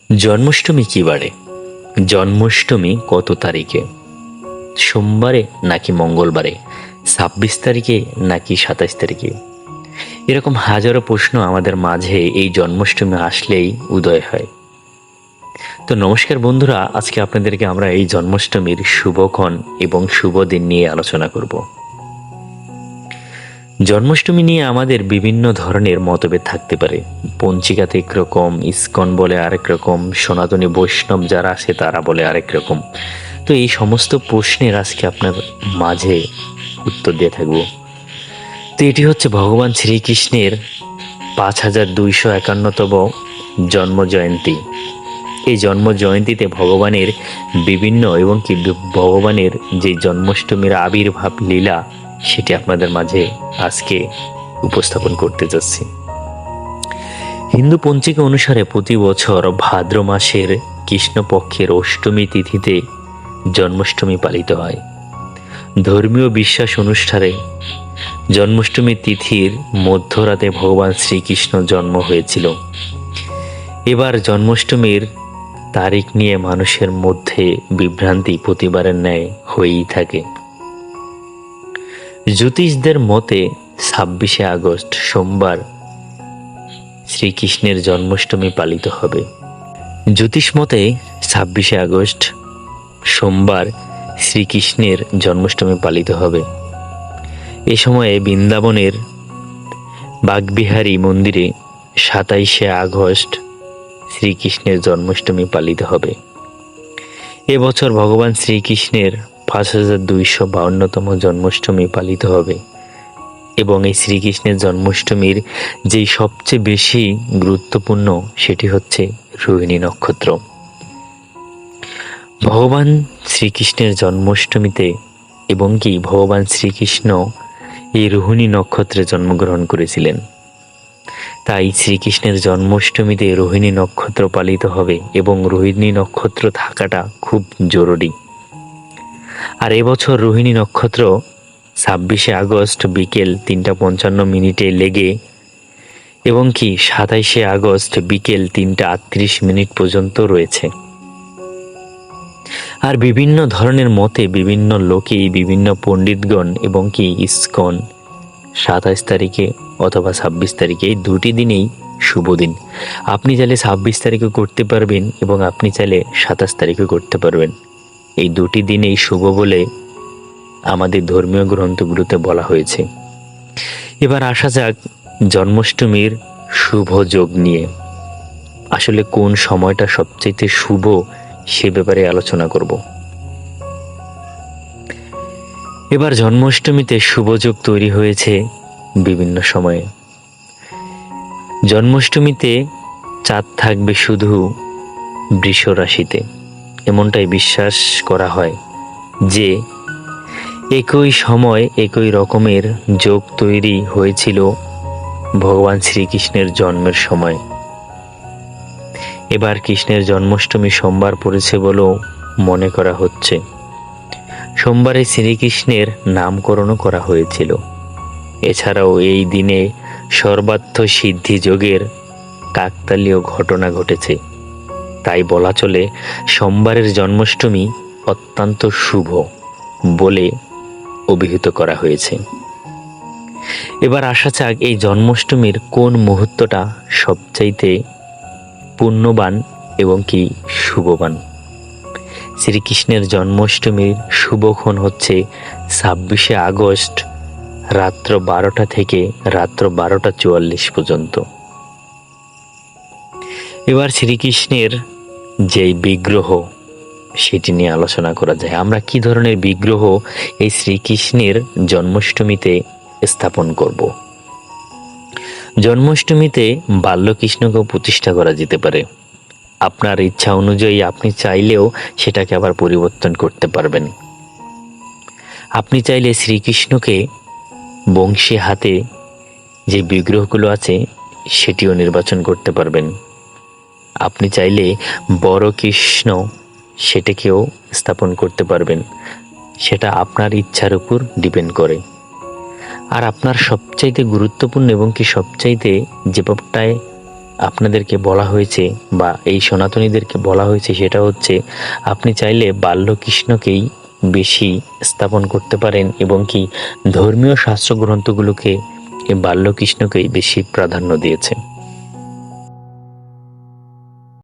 জন্মাষ্টমী কি বারে? জন্মাষ্টমী কত তারিখে? সোমবারে নাকি মঙ্গলবারে? ২৬ তারিখে নাকি ২৭ তারিখে? এরকম হাজারো প্রশ্ন আমাদের মাঝে এই জন্মাষ্টমী আসলেই উদয় হয়। তো নমস্কার বন্ধুরা, আজকে আপনাদেরকে আমরা এই জন্মাষ্টমীর শুভক্ষণ এবং শুভ দিন নিয়ে আলোচনা করব। জন্মাষ্টমী নিয়ে আমাদের বিভিন্ন ধরনের মতভেদ থাকতে পারে। পঞ্চিকাতে একরকম, ইস্কন বলে আরেক রকম, সনাতনী বৈষ্ণব যারা আছে তারা বলে আরেক রকম। তো এই সমস্ত প্রশ্নের আজকে আপনার মাঝে উত্তর দিয়ে থাকবো। তো এটি হচ্ছে ভগবান শ্রীকৃষ্ণের 5251তম জন্ম জয়ন্তী। এই জন্ম জয়ন্তীতে ভগবানের বিভিন্ন এবং কি ভগবানের যে জন্মাষ্টমীর আবির্ভাব লীলা সেটি আপনাদের মাঝে আজকে উপস্থাপন করতে যাচ্ছি। হিন্দু পঞ্জিকা অনুসারে প্রতি বছর ভাদ্র মাসের কৃষ্ণপক্ষের অষ্টমী তিথিতে জন্মাষ্টমী পালিত হয়। ধর্মীয় বিশ্বাস অনুসারে জন্মাষ্টমী তিথির মধ্যরাতে ভগবান শ্রীকৃষ্ণ জন্ম হয়েছিল। এবার জন্মাষ্টমীর তারিখ নিয়ে মানুষের মধ্যে বিভ্রান্তি প্রতিবারের ন্যায় হয়েই থাকে। জ্যোতিষদের মতে ২৬শে আগস্ট সোমবার শ্রীকৃষ্ণের জন্মাষ্টমী পালিত হবে। জ্যোতিষ মতে ২৬শে আগস্ট সোমবার শ্রীকৃষ্ণের জন্মাষ্টমী পালিত হবে। এ সময়ে বৃন্দাবনের বাগবিহারী মন্দিরে ২৭শে আগস্ট শ্রীকৃষ্ণের জন্মাষ্টমী পালিত হবে। এবছর ভগবান শ্রীকৃষ্ণের ৫,২৫২তম জন্মাষ্টমী পালিত হবে এবং এই শ্রীকৃষ্ণের জন্মাষ্টমীর যেই সবচেয়ে বেশি গুরুত্বপূর্ণ সেটি হচ্ছে রোহিণী নক্ষত্র। ভগবান শ্রীকৃষ্ণের জন্মাষ্টমীতে এবং কি ভগবান শ্রীকৃষ্ণ এই রোহিণী নক্ষত্রে জন্মগ্রহণ করেছিলেন, তাই শ্রীকৃষ্ণের জন্মাষ্টমীতে রোহিণী নক্ষত্র পালিত হবে এবং রোহিণী নক্ষত্র থাকাটা খুব জরুরি। আর এবছর রোহিণী নক্ষত্র ২৬শে আগস্ট বিকেল ৩টা ৫৫ লেগে এবং কি ২৭শে আগস্ট বিকেল ৩টা ৩৮ পর্যন্ত রয়েছে। আর বিভিন্ন ধরনের মতে বিভিন্ন লোকে বিভিন্ন পণ্ডিতগণ এবং কি ইস্কন ২৭ তারিখে অথবা ২৬ তারিখে এই দুটি দিনেই শুভ দিন। আপনি চাইলে ২৬ তারিখে করতে পারবেন এবং আপনি চাইলে ২৭ তারিখে করতে পারবেন। এই দুটি দিনেই শুভ বলে আমাদের ধর্মীয় গ্রন্থগুলোতে বলা হয়েছে। এবার আসা যাক জন্মাষ্টমীর শুভ যোগ নিয়ে। আসলে কোন সময়টা সবচেয়ে শুভ সে ব্যাপারে আলোচনা করব। এবার জন্মাষ্টমীতে শুভযোগ তৈরি হয়েছে বিভিন্ন সময়ে। জন্মাষ্টমীতে চাঁদ থাকবে শুধু বৃষ রাশিতে, এমনটাই বিশ্বাস করা হয় যে একই সময় একই রকমের যোগ তৈরি হয়েছিল ভগবান শ্রীকৃষ্ণের জন্মের সময়। এবার কৃষ্ণের জন্মাষ্টমী সোমবার পড়েছে বলেও মনে করা হচ্ছে। সোমবারে শ্রীকৃষ্ণের নামকরণও করা হয়েছিল। এছাড়াও এই দিনে সর্বার্থ সিদ্ধি যোগের কাকতালীয় ঘটনা ঘটেছে। তাই বলা চলে সোমবারের জন্মাষ্টমী অত্যন্ত শুভ বলে অভিহিত করা হয়েছে। এবার আসা যাক এই জন্মাষ্টমীর কোন মুহূর্তটা সবচাইতে পুণ্যবান এবং কি শুভবান। শ্রীকৃষ্ণের জন্মাষ্টমীর শুভক্ষণ হচ্ছে ২৬শে আগস্ট রাত্র ১২টা থেকে রাত্র ১২টা ৪৪ পর্যন্ত। এবার শ্রীকৃষ্ণের যেই বিগ্রহ সেটি নিয়ে আলোচনা করা যায়। আমরা কি ধরনের বিগ্রহ এই শ্রীকৃষ্ণের জন্মাষ্টমীতে স্থাপন করব। জন্মাষ্টমীতে বাল্যকৃষ্ণকেও প্রতিষ্ঠা করা যেতে পারে। আপনার ইচ্ছা অনুযায়ী আপনি চাইলেও সেটাকে আবার পরিবর্তন করতে পারবেন। আপনি চাইলে শ্রীকৃষ্ণকে বংশী হাতে যে বিগ্রহগুলো আছে সেটিও নির্বাচন করতে পারবেন। আপনি চাইলে বড় কৃষ্ণ সেটাকেও স্থাপন করতে পারবেন। সেটা আপনার ইচ্ছার উপর ডিপেন্ড করে। আর আপনার সবচাইতে গুরুত্বপূর্ণ এবং কি সবচাইতে যে ব্যাপারটায় আপনাদেরকে বলা হয়েছে বা এই সনাতনীদেরকে বলা হয়েছে সেটা হচ্ছে আপনি চাইলে বাল্যকৃষ্ণকেই বেশি স্থাপন করতে পারেন এবং কি ধর্মীয় শাস্ত্র গ্রন্থগুলোকে এই বাল্যকৃষ্ণকেই বেশি প্রাধান্য দিয়েছে।